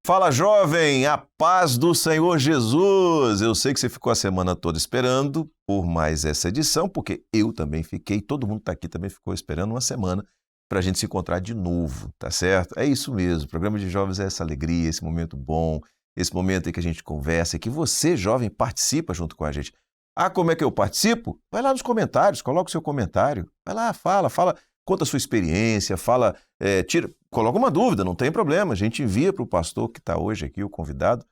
Fala, jovem, a paz do Senhor Jesus. Eu sei que você ficou a semana toda esperando por mais essa edição, porque eu também fiquei, todo mundo está aqui também ficou esperando uma semana para a gente se encontrar de novo, tá certo? É isso mesmo, o programa de jovens é essa alegria, esse momento bom, esse momento em que a gente conversa e que você, jovem, participa junto com a gente. Ah, como é que eu participo? Vai lá nos comentários, coloca o seu comentário, vai lá, fala, conta a sua experiência, coloca uma dúvida, não tem problema, a gente envia para o pastor que está hoje aqui, o convidado,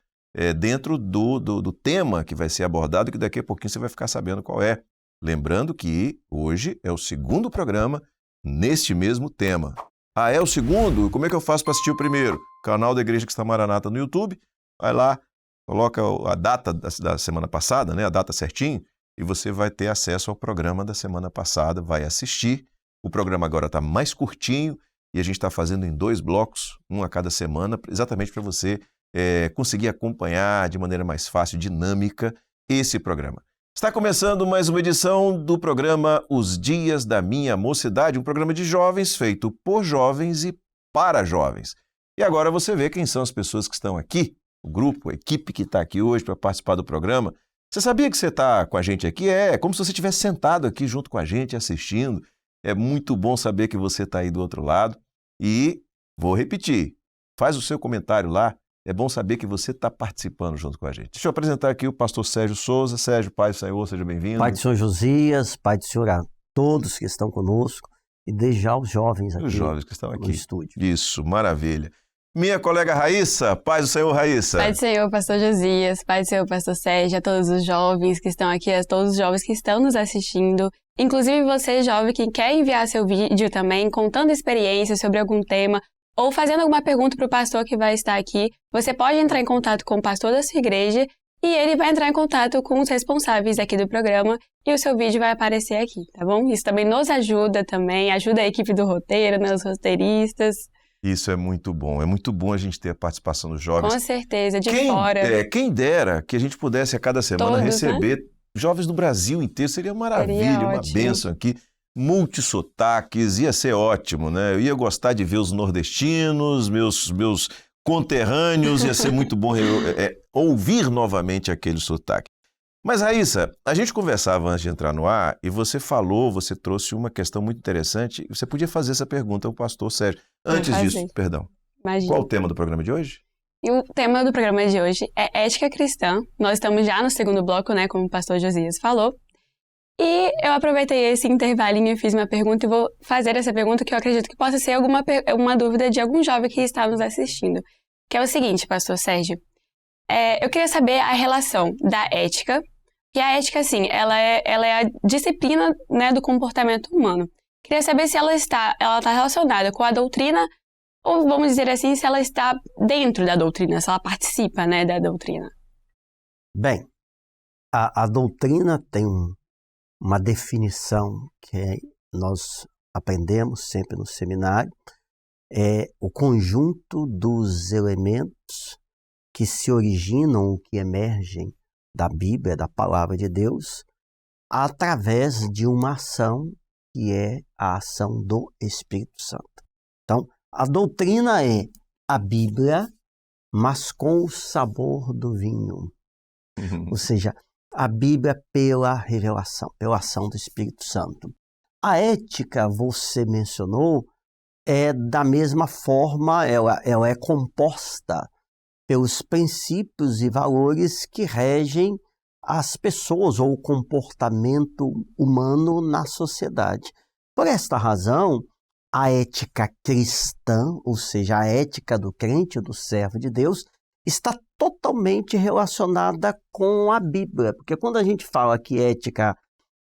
dentro do tema que vai ser abordado, que daqui a pouquinho você vai ficar sabendo qual é. Lembrando que hoje é o segundo programa neste mesmo tema. Ah, é o segundo? Como é que eu faço para assistir o primeiro? Canal da Igreja Cristã Maranata no YouTube, vai lá, coloca a data da semana passada, né, a data certinho, e você vai ter acesso ao programa da semana passada, vai assistir. O programa agora está mais curtinho e a gente está fazendo em 2 blocos, um a cada semana, exatamente para você conseguir acompanhar de maneira mais fácil, dinâmica, esse programa. Está começando mais uma edição do programa Os Dias da Minha Mocidade, um programa de jovens feito por jovens e para jovens. E agora você vê quem são as pessoas que estão aqui, o grupo, a equipe que está aqui hoje para participar do programa. Você sabia que você está com a gente aqui? É como se você estivesse sentado aqui junto com a gente, assistindo. É muito bom saber que você está aí do outro lado. E vou repetir, faz o seu comentário lá. É bom saber que você está participando junto com a gente. Deixa eu apresentar aqui o pastor Sérgio Souza. Sérgio, Pai do Senhor, seja bem-vindo. Pai do Senhor Josias, Pai do Senhor a todos que estão conosco e desde já os jovens aqui, os jovens que estão aqui no estúdio. Isso, maravilha. Minha colega Raíssa, Paz do Senhor, Raíssa. Pai do Senhor, pastor Josias, Pai do Senhor, pastor Sérgio, a todos os jovens que estão aqui, a todos os jovens que estão nos assistindo. Inclusive você, jovem, que quer enviar seu vídeo também, contando experiências sobre algum tema ou fazendo alguma pergunta para o pastor que vai estar aqui, você pode entrar em contato com o pastor da sua igreja e ele vai entrar em contato com os responsáveis aqui do programa e o seu vídeo vai aparecer aqui, tá bom? Isso também nos ajuda também, ajuda a equipe do roteiro, né, os roteiristas. Isso é muito bom a gente ter a participação dos jovens. Com certeza, fora. Quem dera que a gente pudesse a cada semana Todos, receber jovens do Brasil inteiro, seria maravilha, uma bênção aqui. Multissotaques, ia ser ótimo, né? Eu ia gostar de ver os nordestinos, meus conterrâneos, ia ser muito bom ouvir novamente aquele sotaque. Mas, Raíssa, a gente conversava antes de entrar no ar e você trouxe uma questão muito interessante. Você podia fazer essa pergunta ao pastor Sérgio. Antes disso, perdão, Imagina. Qual o tema do programa de hoje? E o tema do programa de hoje é ética cristã. Nós estamos já no segundo bloco, né, como o pastor Josias falou. E eu aproveitei esse intervalinho e fiz uma pergunta e vou fazer essa pergunta que eu acredito que possa ser uma dúvida de algum jovem que está nos assistindo. Que é o seguinte, pastor Sérgio. Eu queria saber a relação da ética. E a ética, assim, ela é a disciplina, né, do comportamento humano. Queria saber se ela está relacionada com a doutrina ou, vamos dizer assim, se ela está dentro da doutrina, se ela participa, né, da doutrina. Bem, a doutrina tem uma definição que nós aprendemos sempre no seminário, é o conjunto dos elementos que se originam, que emergem da Bíblia, da Palavra de Deus, através de uma ação que é a ação do Espírito Santo. Então, a doutrina é a Bíblia, mas com o sabor do vinho. Ou seja, a Bíblia pela revelação, pela ação do Espírito Santo. A ética, você mencionou, é da mesma forma, ela é composta pelos princípios e valores que regem as pessoas ou o comportamento humano na sociedade. Por esta razão, a ética cristã, ou seja, a ética do crente, do servo de Deus, está totalmente relacionada com a Bíblia. Porque quando a gente fala que ética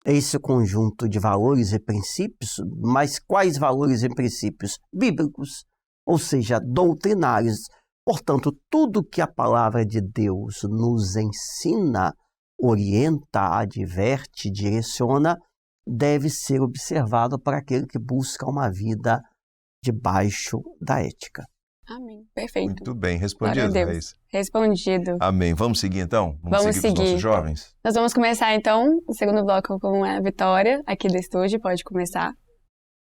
é esse conjunto de valores e princípios, mas quais valores e princípios? Bíblicos, ou seja, doutrinários. Portanto, tudo que a palavra de Deus nos ensina, orienta, adverte, direciona, deve ser observado para aquele que busca uma vida debaixo da ética. Amém. Perfeito. Muito bem. Respondido, Raíssa? Respondido. Amém. Vamos seguir, então? Vamos seguir com os nossos jovens? Nós vamos começar, então, o segundo bloco com a Vitória, aqui do estúdio. Pode começar.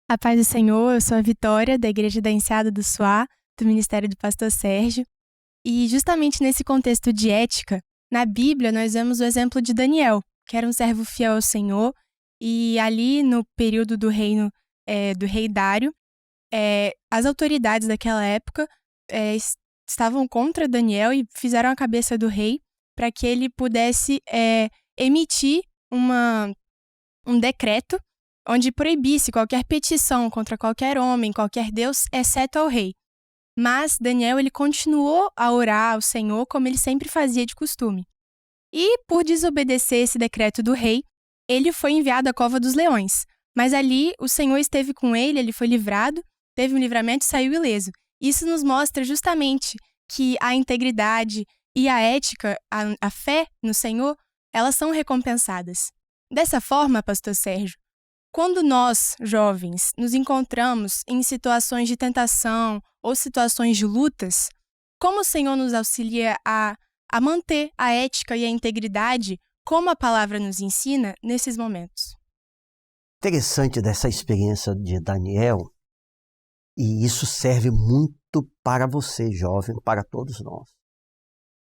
A paz do Senhor, eu sou a Vitória, da Igreja da Enseada do Suá, do Ministério do Pastor Sérgio. E justamente nesse contexto de ética, na Bíblia nós vemos o exemplo de Daniel, que era um servo fiel ao Senhor, e ali no período do reino do rei Dário, as autoridades daquela época estavam contra Daniel e fizeram a cabeça do rei para que ele pudesse emitir um decreto onde proibisse qualquer petição contra qualquer homem, qualquer deus, exceto ao rei. Mas Daniel ele continuou a orar ao Senhor como ele sempre fazia de costume. E por desobedecer esse decreto do rei, ele foi enviado à cova dos leões. Mas ali o Senhor esteve com ele foi livrado, teve um livramento e saiu ileso. Isso nos mostra justamente que a integridade e a ética, a fé no Senhor, elas são recompensadas. Dessa forma, pastor Sérgio, quando nós, jovens, nos encontramos em situações de tentação ou situações de lutas, como o Senhor nos auxilia a manter a ética e a integridade, como a palavra nos ensina, nesses momentos? Interessante dessa experiência de Daniel, e isso serve muito para você, jovem, para todos nós.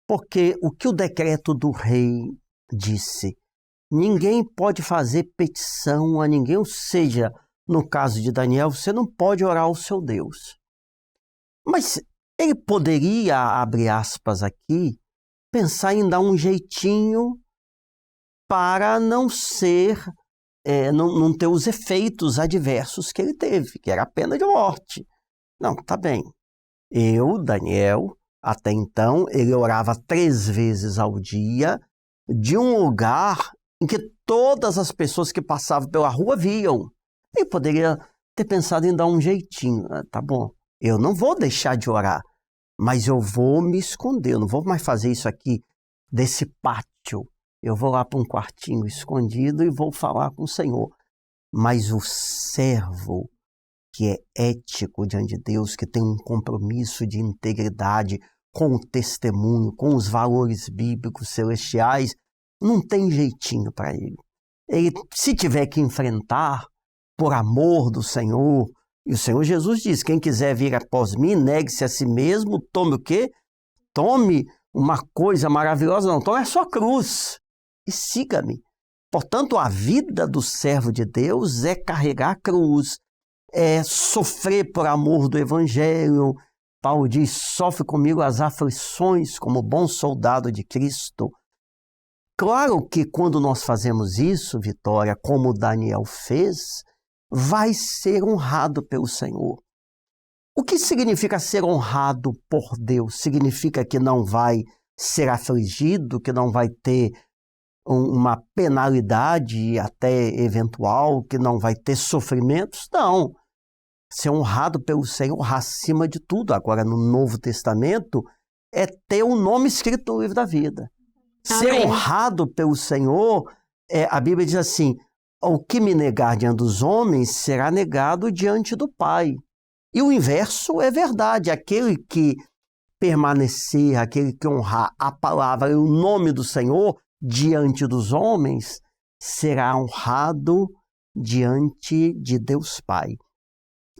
Porque o que o decreto do rei disse, ninguém pode fazer petição a ninguém, ou seja, no caso de Daniel, você não pode orar ao seu Deus. Mas ele poderia, abre aspas aqui, pensar em dar um jeitinho para não ter os efeitos adversos que ele teve, que era a pena de morte. Não, tá bem. Daniel, até então, ele orava 3 vezes ao dia, de um lugar em que todas as pessoas que passavam pela rua viam. Ele poderia ter pensado em dar um jeitinho. Tá bom, eu não vou deixar de orar, mas eu vou me esconder, eu não vou mais fazer isso aqui desse pátio. Eu vou lá para um quartinho escondido e vou falar com o Senhor. Mas o servo que é ético diante de Deus, que tem um compromisso de integridade com o testemunho, com os valores bíblicos celestiais, não tem jeitinho para ele. Ele, se tiver que enfrentar, por amor do Senhor, e o Senhor Jesus diz, quem quiser vir após mim, negue-se a si mesmo, tome o quê? Tome uma coisa maravilhosa, não, tome a sua cruz e siga-me. Portanto, a vida do servo de Deus é carregar a cruz, é sofrer por amor do Evangelho. Paulo diz, sofre comigo as aflições como bom soldado de Cristo. Claro que quando nós fazemos isso, Vitória, como Daniel fez, vai ser honrado pelo Senhor. O que significa ser honrado por Deus? Significa que não vai ser afligido, que não vai ter uma penalidade até eventual, que não vai ter sofrimentos? Não. Ser honrado pelo Senhor acima de tudo. Agora, no Novo Testamento, é ter o nome escrito no livro da vida. Ser honrado pelo Senhor, a Bíblia diz assim, o que me negar diante dos homens será negado diante do Pai. E o inverso é verdade. Aquele que permanecer, aquele que honrar a palavra e o nome do Senhor diante dos homens, será honrado diante de Deus Pai.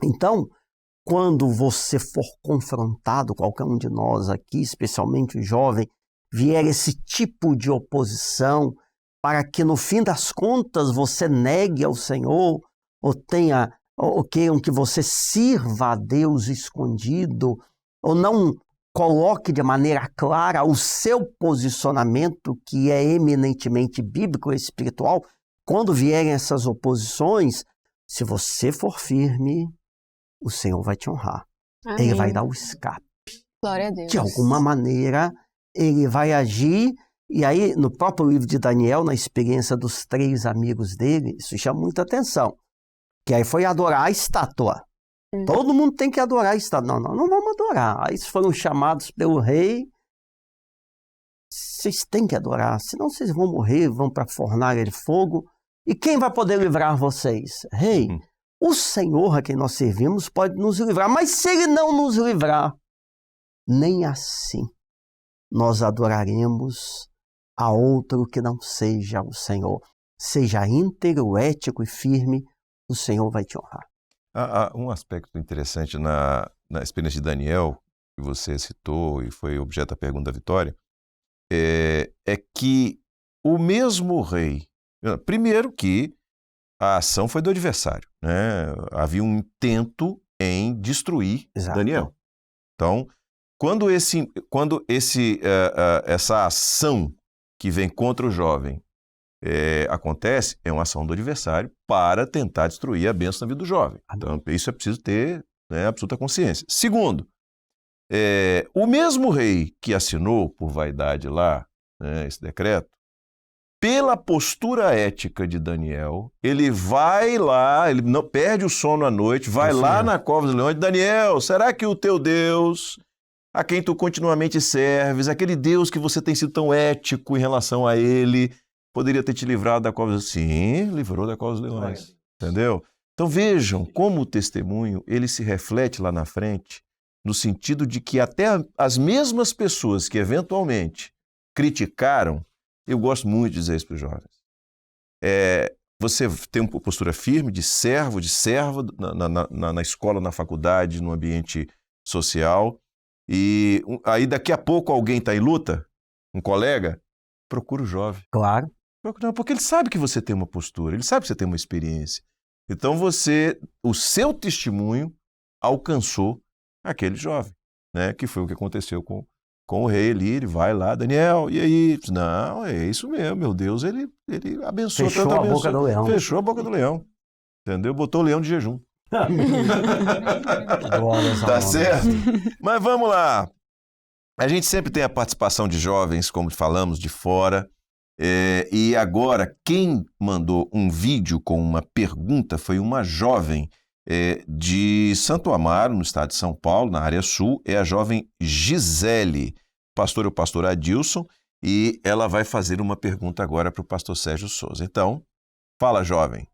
Então, quando você for confrontado, qualquer um de nós aqui, especialmente o jovem, vier esse tipo de oposição, para que no fim das contas você negue ao Senhor, ou tenha, ou queiram que você sirva a Deus escondido, ou não coloque de maneira clara o seu posicionamento, que é eminentemente bíblico e espiritual, quando vierem essas oposições, se você for firme, o Senhor vai te honrar. Amém. Ele vai dar o escape. Glória a Deus. De alguma maneira, ele vai agir. E aí, no próprio livro de Daniel, na experiência dos 3 amigos dele, isso chama muita atenção. Que aí foi adorar a estátua. Todo mundo tem que adorar a estátua. Não vamos adorar. Aí eles foram chamados pelo rei. Vocês têm que adorar, senão vocês vão morrer, vão para a fornalha de fogo. E quem vai poder livrar vocês? Rei, o Senhor a quem nós servimos pode nos livrar. Mas se Ele não nos livrar, nem assim nós adoraremos a outro que não seja o Senhor. Seja íntegro, ético e firme, o Senhor vai te honrar. Há um aspecto interessante na experiência de Daniel, que você citou e foi objeto da pergunta da Vitória, é que o mesmo rei, primeiro que a ação foi do adversário, né? Havia um intento em destruir Exato. Daniel. Então, quando essa ação que vem contra o jovem acontece, é uma ação do adversário para tentar destruir a bênção na vida do jovem. Então, isso é preciso ter, né, absoluta consciência. Segundo, o mesmo rei que assinou por vaidade lá, né, esse decreto, pela postura ética de Daniel, ele vai lá, ele não perde o sono à noite, vai lá na cova dos leões. Daniel, será que o teu Deus, a quem tu continuamente serves, aquele Deus que você tem sido tão ético em relação a ele, poderia ter te livrado da cova dos leões? Sim, livrou da cova dos leões. Entendeu? Então vejam como o testemunho, ele se reflete lá na frente, no sentido de que até as mesmas pessoas que eventualmente criticaram, eu gosto muito de dizer isso para os jovens. Você tem uma postura firme de servo, na escola, na faculdade, no ambiente social. E aí daqui a pouco alguém está em luta, um colega, procura o jovem. Claro. Porque ele sabe que você tem uma postura, ele sabe que você tem uma experiência. Então o seu testemunho alcançou aquele jovem, né? Que foi o que aconteceu com o rei ali. Ele vai lá, Daniel, e aí? Não, é isso mesmo, meu Deus, ele abençoou. Fechou a boca do leão. Fechou a boca do leão, entendeu? Botou o leão de jejum. Tá certo? Mas vamos lá. A gente sempre tem a participação de jovens, como falamos, de fora. E agora, quem mandou um vídeo com uma pergunta foi uma jovem de Santo Amaro, no estado de São Paulo, na área sul, é a jovem Gisele. Pastor é o pastor Adilson, e ela vai fazer uma pergunta agora para o pastor Sérgio Souza. Então, fala, jovem.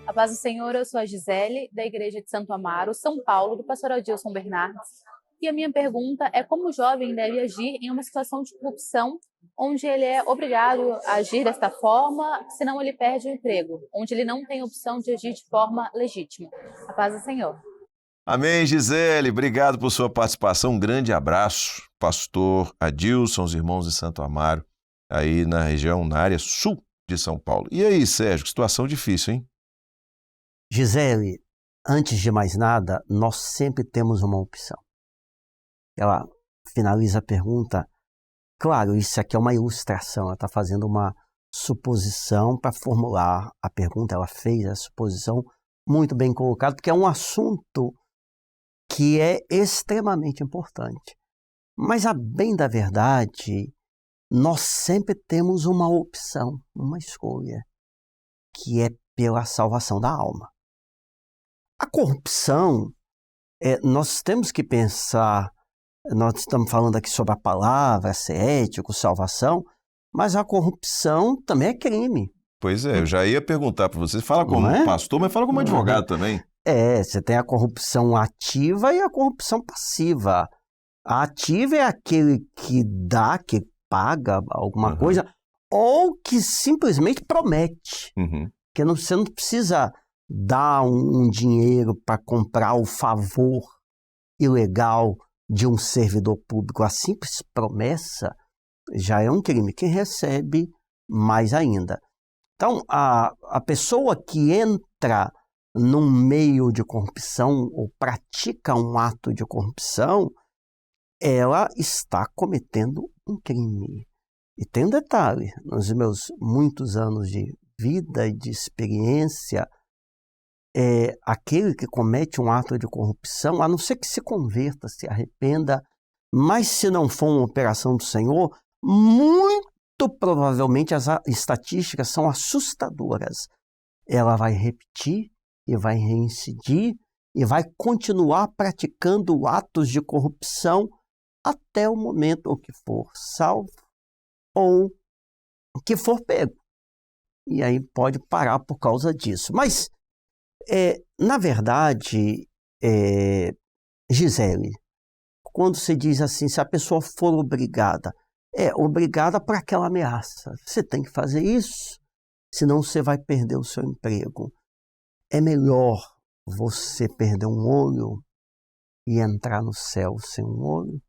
A paz do Senhor, eu sou a Gisele, da Igreja de Santo Amaro, São Paulo, do pastor Adilson Bernardes. E a minha pergunta é como o jovem deve agir em uma situação de corrupção, onde ele é obrigado a agir desta forma, senão ele perde o emprego, onde ele não tem opção de agir de forma legítima. A paz do Senhor. Amém, Gisele. Obrigado por sua participação. Um grande abraço, pastor Adilson, os irmãos de Santo Amaro, aí na região, na área sul de São Paulo. E aí, Sérgio, que situação difícil, hein? Gisele, antes de mais nada, nós sempre temos uma opção. Ela finaliza a pergunta. Claro, isso aqui é uma ilustração, ela está fazendo uma suposição para formular a pergunta. Ela fez a suposição muito bem colocada, porque é um assunto que é extremamente importante. Mas, a bem da verdade, nós sempre temos uma opção, uma escolha, que é pela salvação da alma. A corrupção, nós temos que pensar, nós estamos falando aqui sobre a palavra, ser ético, salvação, mas a corrupção também é crime. Pois é, eu já ia perguntar para você, fala como pastor, mas fala como advogado também. Você tem a corrupção ativa e a corrupção passiva. A ativa é aquele que dá, que paga alguma coisa, ou que simplesmente promete. Que você não precisa dar um dinheiro para comprar o favor ilegal de um servidor público. A simples promessa já é um crime. Quem recebe, mais ainda. Então, a pessoa que entra num meio de corrupção ou pratica um ato de corrupção, ela está cometendo um crime. E tem um detalhe, nos meus muitos anos de vida e de experiência, aquele que comete um ato de corrupção, a não ser que se converta, se arrependa, mas se não for uma operação do Senhor, muito provavelmente as estatísticas são assustadoras. Ela vai repetir e vai reincidir e vai continuar praticando atos de corrupção até o momento ou que for salvo ou que for pego. E aí pode parar por causa disso. Mas, na verdade, Gisele, quando se diz assim, se a pessoa for obrigada, obrigada por aquela ameaça. Você tem que fazer isso, senão você vai perder o seu emprego. É melhor você perder um olho e entrar no céu sem um olho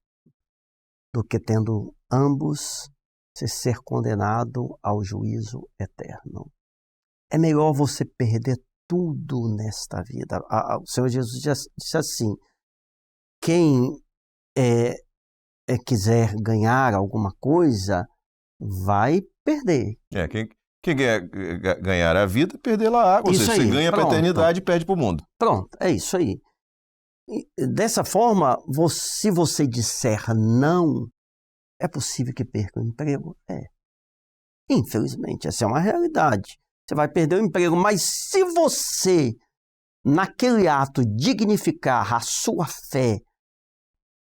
do que tendo ambos você ser condenado ao juízo eterno. É melhor você perder tudo nesta vida. O Senhor Jesus disse assim, quem quiser ganhar alguma coisa, vai perder. Quem quer ganhar a vida, perder a água. Ou seja, você ganha para a eternidade e perde para o mundo. Pronto, é isso aí. E dessa forma, se você disser não, é possível que perca o emprego? Infelizmente, essa é uma realidade. Você vai perder o emprego, mas se você, naquele ato, dignificar a sua fé,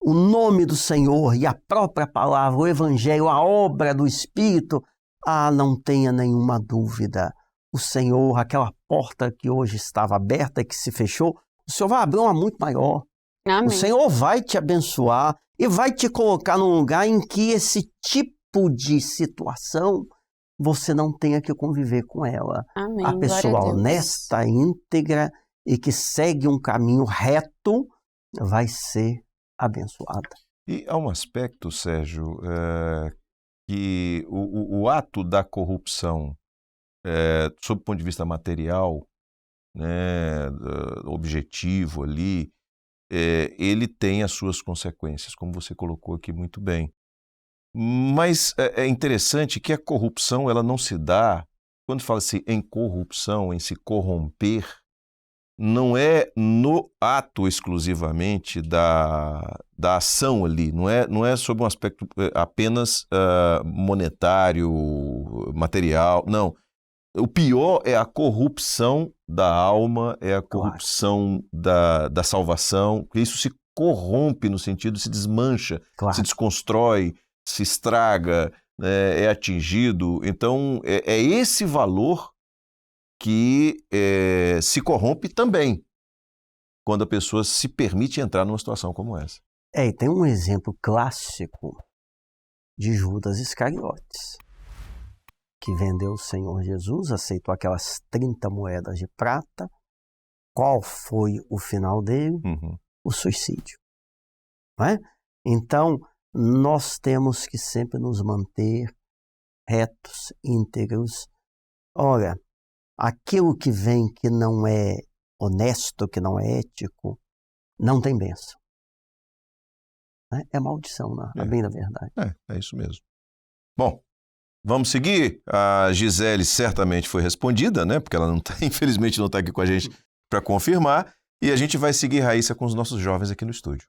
o nome do Senhor e a própria palavra, o Evangelho, a obra do Espírito, não tenha nenhuma dúvida. O Senhor, aquela porta que hoje estava aberta e que se fechou, o Senhor vai abrir uma muito maior. Amém. O Senhor vai te abençoar e vai te colocar num lugar em que esse tipo de situação você não tenha que conviver com ela. Amém. A pessoa honesta, íntegra e que segue um caminho reto vai ser abençoada. E há um aspecto, Sérgio, que o ato da corrupção, sob o ponto de vista material, né, objetivo ali, ele tem as suas consequências, como você colocou aqui muito bem. Mas é interessante que a corrupção ela não se dá, quando fala-se em corrupção, em se corromper, não é no ato exclusivamente da ação ali, não é sobre um aspecto apenas monetário, material, não. O pior é a corrupção da alma, é a corrupção da salvação, isso se corrompe no sentido, se desmancha, se desconstrói, se estraga, né, é atingido. Então, é esse valor que se corrompe também quando a pessoa se permite entrar numa situação como essa. E tem um exemplo clássico de Judas Iscariotes, que vendeu o Senhor Jesus, aceitou aquelas 30 moedas de prata. Qual foi o final dele? O suicídio. Não é? Então, nós temos que sempre nos manter retos, íntegros. Olha, aquilo que vem que não é honesto, que não é ético, não tem bênção. É maldição, bem na verdade. É isso mesmo. Bom, vamos seguir? A Gisele certamente foi respondida, né? Porque ela não infelizmente não está aqui com a gente para confirmar. E a gente vai seguir, Raíssa, com os nossos jovens aqui no estúdio.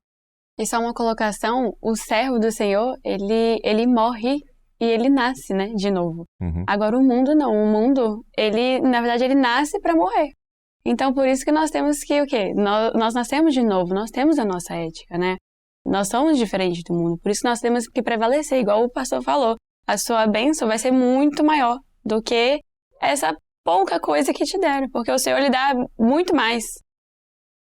E só uma colocação, o servo do Senhor, ele morre e ele nasce, né, de novo. Agora o mundo não, o mundo, na verdade, ele nasce para morrer. Então, por isso que nós temos que, o quê? Nós nascemos de novo, nós temos a nossa ética, né? Nós somos diferentes do mundo, por isso nós temos que prevalecer, igual o pastor falou. A sua bênção vai ser muito maior do que essa pouca coisa que te deram, porque o Senhor lhe dá muito mais.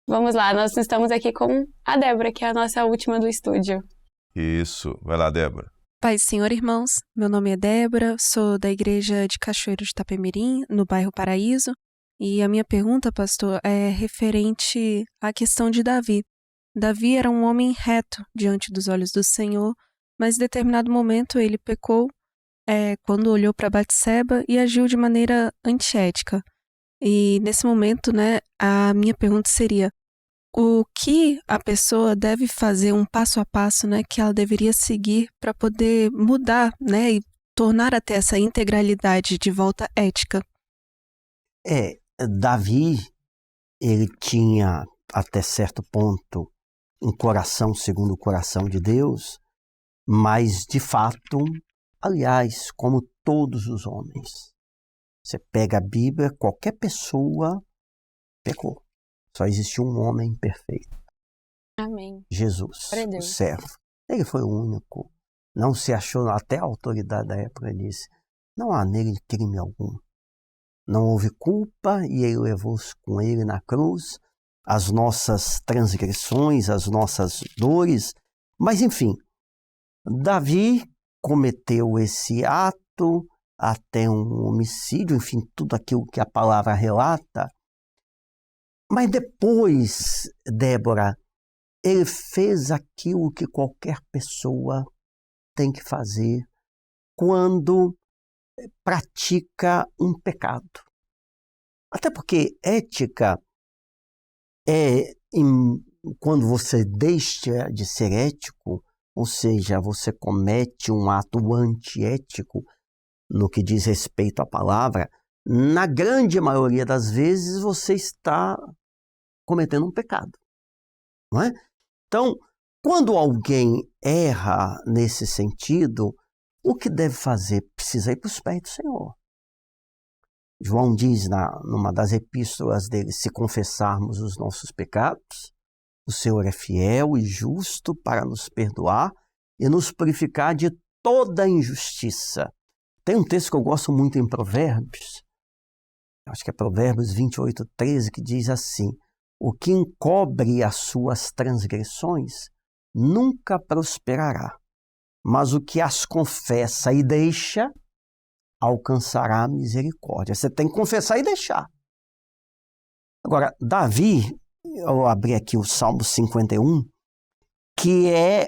Vamos lá, nós estamos aqui com a Débora, que é a nossa última do estúdio. Isso, vai lá, Débora. Paz do Senhor, irmãos. Meu nome é Débora, sou da igreja de Cachoeiro de Itapemirim, no bairro Paraíso. E a minha pergunta, pastor, é referente à questão de Davi. Davi era um homem reto diante dos olhos do Senhor, mas em determinado momento ele pecou quando olhou para Batseba e agiu de maneira antiética. E nesse momento, né, a minha pergunta seria: o que a pessoa deve fazer, um passo a passo, né, que ela deveria seguir para poder mudar, né, e tornar até essa integralidade de volta ética? Davi, ele tinha até certo ponto um coração segundo o coração de Deus, mas de fato, aliás, como todos os homens, você pega a Bíblia, qualquer pessoa pecou. Só existiu um homem perfeito. Amém. Jesus, o servo. Ele foi o único. Não se achou, até a autoridade da época disse, não há nele crime algum. Não houve culpa e ele levou com ele na cruz as nossas transgressões, as nossas dores. Mas, enfim, Davi cometeu esse ato, até um homicídio, enfim, tudo aquilo que a palavra relata. Mas depois, Débora, ele fez aquilo que qualquer pessoa tem que fazer quando pratica um pecado. Até porque ética quando você deixa de ser ético, ou seja, você comete um ato antiético no que diz respeito à palavra, na grande maioria das vezes você está cometendo um pecado, não é? Então, quando alguém erra nesse sentido, o que deve fazer? Precisa ir para os pés do Senhor. João diz numa das epístolas dele, se confessarmos os nossos pecados, o Senhor é fiel e justo para nos perdoar e nos purificar de toda injustiça. Tem um texto que eu gosto muito em Provérbios, acho que é Provérbios 28:13, que diz assim: o que encobre as suas transgressões nunca prosperará, mas o que as confessa e deixa alcançará a misericórdia. Você tem que confessar e deixar. Agora, Davi, eu abri aqui o Salmo 51, que é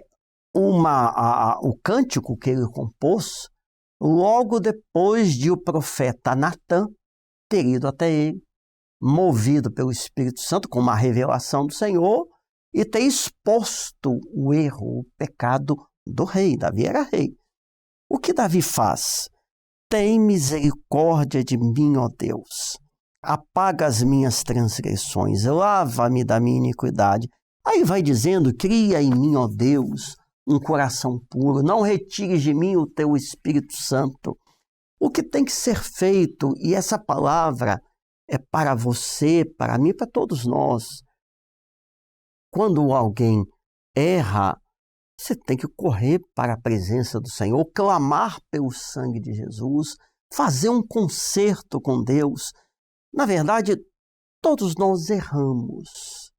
o cântico que ele compôs logo depois de o profeta Natã ter ido até ele, movido pelo Espírito Santo, com uma revelação do Senhor, e ter exposto o erro, o pecado do rei. Davi era rei. O que Davi faz? Tem misericórdia de mim, ó Deus. Apaga as minhas transgressões, lava-me da minha iniquidade. Aí vai dizendo, cria em mim, ó Deus, um coração puro, não retires de mim o teu Espírito Santo. O que tem que ser feito, e essa palavra é para você, para mim, para todos nós. Quando alguém erra, você tem que correr para a presença do Senhor, clamar pelo sangue de Jesus, fazer um concerto com Deus. Na verdade, todos nós erramos.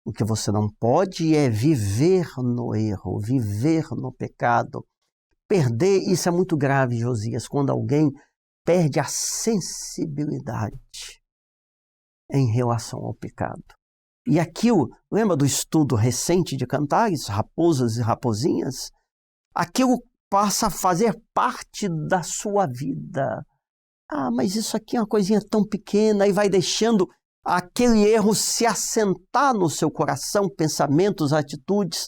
O que você não pode é viver no erro, viver no pecado. Perder, isso é muito grave, Josias, quando alguém perde a sensibilidade em relação ao pecado. E aquilo, lembra do estudo recente de Cantares, Raposas e Raposinhas? Aquilo passa a fazer parte da sua vida. Ah, mas isso aqui é uma coisinha tão pequena, e vai deixando aquele erro se assentar no seu coração, pensamentos, atitudes,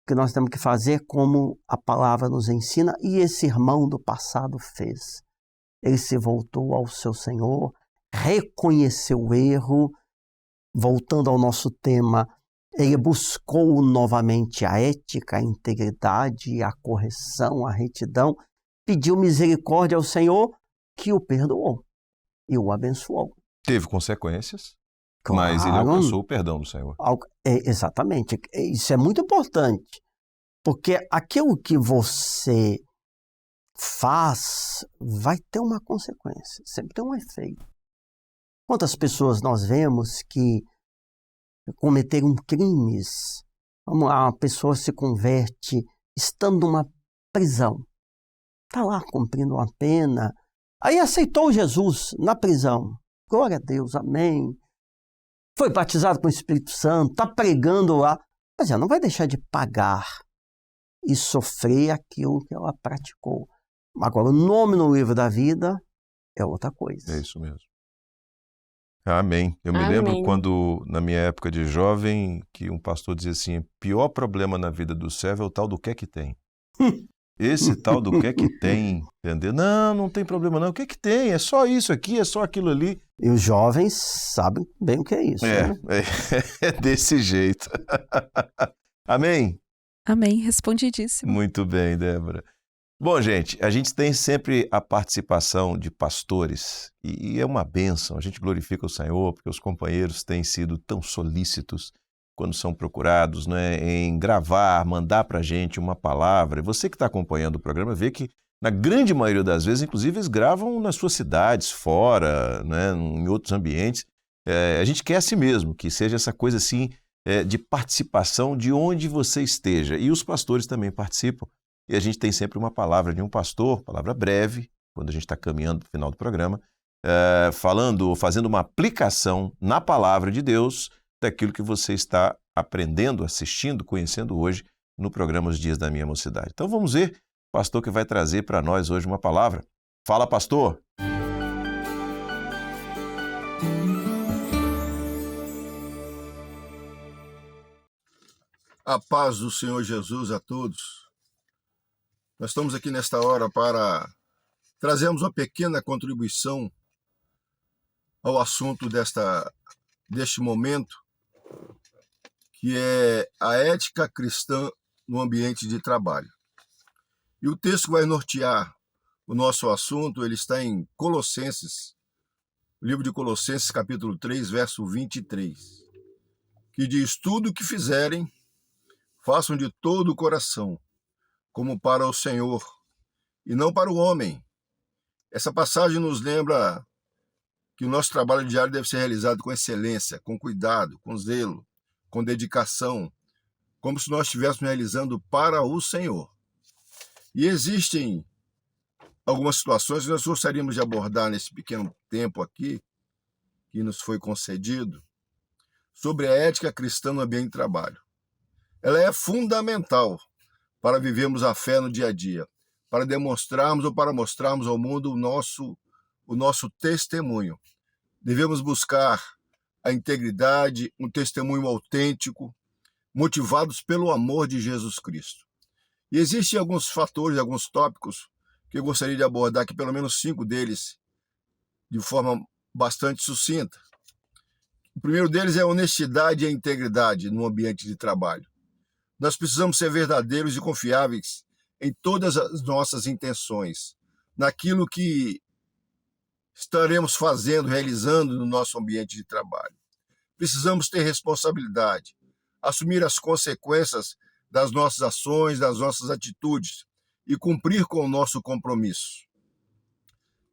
que nós temos que fazer como a palavra nos ensina, e esse irmão do passado fez. Ele se voltou ao seu Senhor, reconheceu o erro. Voltando ao nosso tema, ele buscou novamente a ética, a integridade, a correção, a retidão, pediu misericórdia ao Senhor, que o perdoou e o abençoou. Teve consequências, Claro, mas ele alcançou o perdão do Senhor. Exatamente, isso é muito importante, porque aquilo que você faz vai ter uma consequência, sempre tem um efeito. Quantas pessoas nós vemos que cometeram crimes? Vamos lá, uma pessoa se converte estando numa prisão. Está lá cumprindo uma pena. Aí aceitou Jesus na prisão. Glória a Deus, amém. Foi batizado com o Espírito Santo, está pregando lá. Mas ela não vai deixar de pagar e sofrer aquilo que ela praticou. Agora, o nome no livro da vida é outra coisa. É isso mesmo. Amém. Eu me Amém. lembro quando, na minha época de jovem, que um pastor dizia assim, pior problema na vida do servo é o tal do que é que tem. Esse tal do que é que tem, entendeu? Não tem problema não. O que é que tem? É só isso aqui, é só aquilo ali. E os jovens sabem bem o que é isso. É, né? é desse jeito. Amém? Amém, respondidíssimo. Muito bem, Débora. Bom, gente, a gente tem sempre a participação de pastores e é uma bênção. A gente glorifica o Senhor porque os companheiros têm sido tão solícitos quando são procurados, né, em gravar, mandar para a gente uma palavra. E você que está acompanhando o programa vê que, na grande maioria das vezes, inclusive, eles gravam nas suas cidades, fora, né, em outros ambientes. A gente quer assim mesmo, que seja essa coisa assim de participação de onde você esteja. E os pastores também participam. E a gente tem sempre uma palavra de um pastor, palavra breve, quando a gente está caminhando para o final do programa, falando ou fazendo uma aplicação na palavra de Deus daquilo que você está aprendendo, assistindo, conhecendo hoje no programa Os Dias da Minha Mocidade. Então vamos ver o pastor que vai trazer para nós hoje uma palavra. Fala, pastor! A paz do Senhor Jesus a todos. Nós estamos aqui nesta hora para trazermos uma pequena contribuição ao assunto deste momento, que é a ética cristã no ambiente de trabalho. E o texto que vai nortear o nosso assunto, ele está em Colossenses, o livro de Colossenses, capítulo 3, verso 23, que diz: tudo o que fizerem, façam de todo o coração, como para o Senhor, e não para o homem. Essa passagem nos lembra que o nosso trabalho diário deve ser realizado com excelência, com cuidado, com zelo, com dedicação, como se nós estivéssemos realizando para o Senhor. E existem algumas situações que nós gostaríamos de abordar nesse pequeno tempo aqui, que nos foi concedido, sobre a ética cristã no ambiente de trabalho. Ela é fundamental para vivermos a fé no dia a dia, para demonstrarmos ou para mostrarmos ao mundo o nosso testemunho. Devemos buscar a integridade, um testemunho autêntico, motivados pelo amor de Jesus Cristo. E existem alguns fatores, alguns tópicos que eu gostaria de abordar aqui, pelo menos 5 deles, de forma bastante sucinta. O primeiro deles é a honestidade e a integridade no ambiente de trabalho. Nós precisamos ser verdadeiros e confiáveis em todas as nossas intenções, naquilo que estaremos fazendo, realizando no nosso ambiente de trabalho. Precisamos ter responsabilidade, assumir as consequências das nossas ações, das nossas atitudes e cumprir com o nosso compromisso.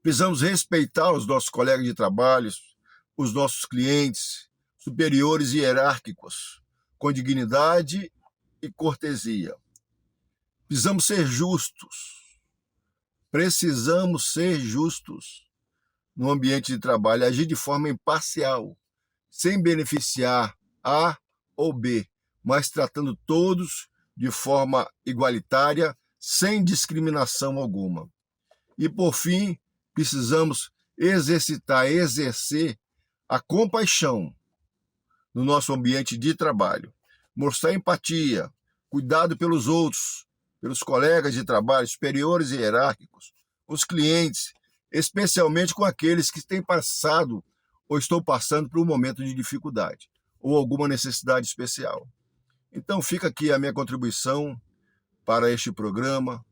Precisamos respeitar os nossos colegas de trabalho, os nossos clientes, superiores e hierárquicos, com dignidade e cortesia. Precisamos ser justos. Precisamos ser justos no ambiente de trabalho, agir de forma imparcial, sem beneficiar A ou B, mas tratando todos de forma igualitária, sem discriminação alguma. E, por fim, precisamos exercer a compaixão no nosso ambiente de trabalho, mostrar empatia, cuidado pelos outros, pelos colegas de trabalho, superiores e hierárquicos, os clientes, especialmente com aqueles que têm passado ou estão passando por um momento de dificuldade ou alguma necessidade especial. Então fica aqui a minha contribuição para este programa,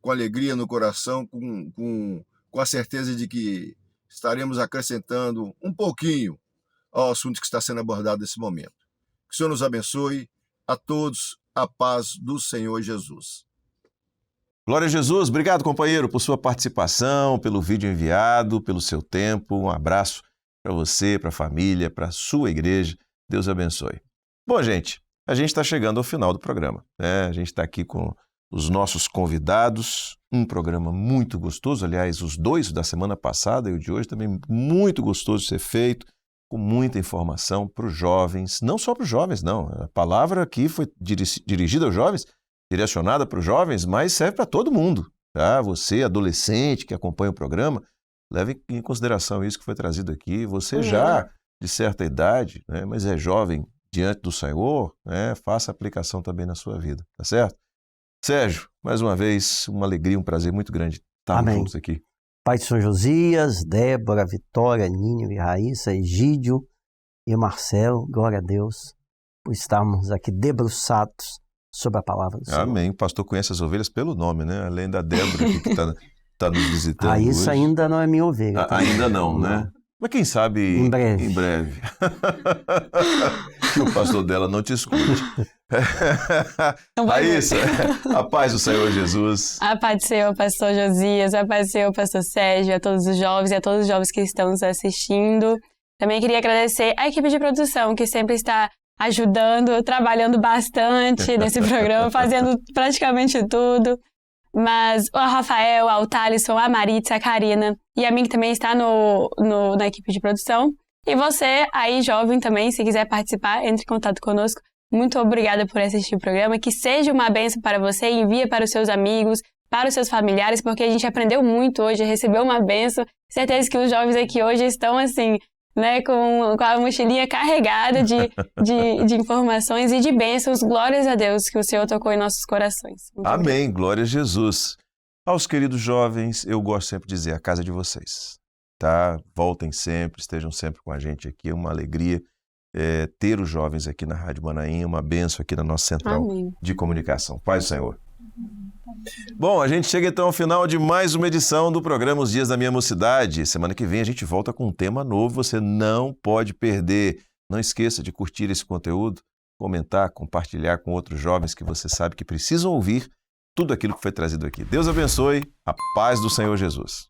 com alegria no coração, com a certeza de que estaremos acrescentando um pouquinho ao assunto que está sendo abordado nesse momento. Que o Senhor nos abençoe, a todos a paz do Senhor Jesus. Glória a Jesus, obrigado companheiro por sua participação, pelo vídeo enviado, pelo seu tempo, um abraço para você, para a família, para a sua igreja, Deus abençoe. Bom gente, a gente está chegando ao final do programa, né? A gente está aqui com os nossos convidados, um programa muito gostoso, aliás, os 2 da semana passada e o de hoje também muito gostoso de ser feito, com muita informação para os jovens, não só para os jovens não, a palavra aqui foi dirigida aos jovens, direcionada para os jovens, mas serve para todo mundo, tá? Você, adolescente que acompanha o programa, leve em consideração isso que foi trazido aqui, você já de certa idade, né, mas é jovem diante do Senhor, né, faça aplicação também na sua vida, tá certo? Sérgio, mais uma vez, uma alegria, um prazer muito grande estarmos juntos aqui. Pai de São Josias, Débora, Vitória, Nínio e Raíssa, Egídio e Marcelo, glória a Deus por estarmos aqui debruçados sobre a palavra do Senhor. Amém. O pastor conhece as ovelhas pelo nome, né? Além da Débora aqui que está nos visitando Raíssa hoje. ainda não é minha ovelha. Tá? Ainda não, né? Mas quem sabe em breve. Em breve. Que o pastor dela não te escute. Raíssa, a paz do Senhor Jesus. A paz do Senhor, pastor Josias, a paz do Senhor, pastor Sérgio, a todos os jovens e a todos os jovens que estão nos assistindo. Também queria agradecer a equipe de produção, que sempre está ajudando, trabalhando bastante nesse programa, fazendo praticamente tudo. mas o Rafael, o Thalisson, a Maritza, a Karina e a mim que também está na equipe de produção. E você, aí jovem também, se quiser participar, entre em contato conosco. Muito obrigada por assistir o programa. Que seja uma bênção para você, envia para os seus amigos, para os seus familiares, porque a gente aprendeu muito hoje, recebeu uma bênção. Certeza que os jovens aqui hoje estão assim, né, com a mochilinha carregada de informações e de bênçãos. Glórias a Deus que o Senhor tocou em nossos corações. Muito Amém, obrigada. glória a Jesus. Aos queridos jovens, eu gosto sempre de dizer, a casa de vocês. Tá? Voltem sempre, estejam sempre com a gente aqui, é uma alegria ter os jovens aqui na Rádio Manaim, uma bênção aqui na nossa central Amém. de comunicação. Paz do Senhor. Bom, a gente chega então ao final de mais uma edição do programa Os Dias da Minha Mocidade. Semana que vem a gente volta com um tema novo, você não pode perder. Não esqueça de curtir esse conteúdo, comentar, compartilhar com outros jovens que você sabe que precisam ouvir tudo aquilo que foi trazido aqui. Deus abençoe, a paz do Senhor Jesus.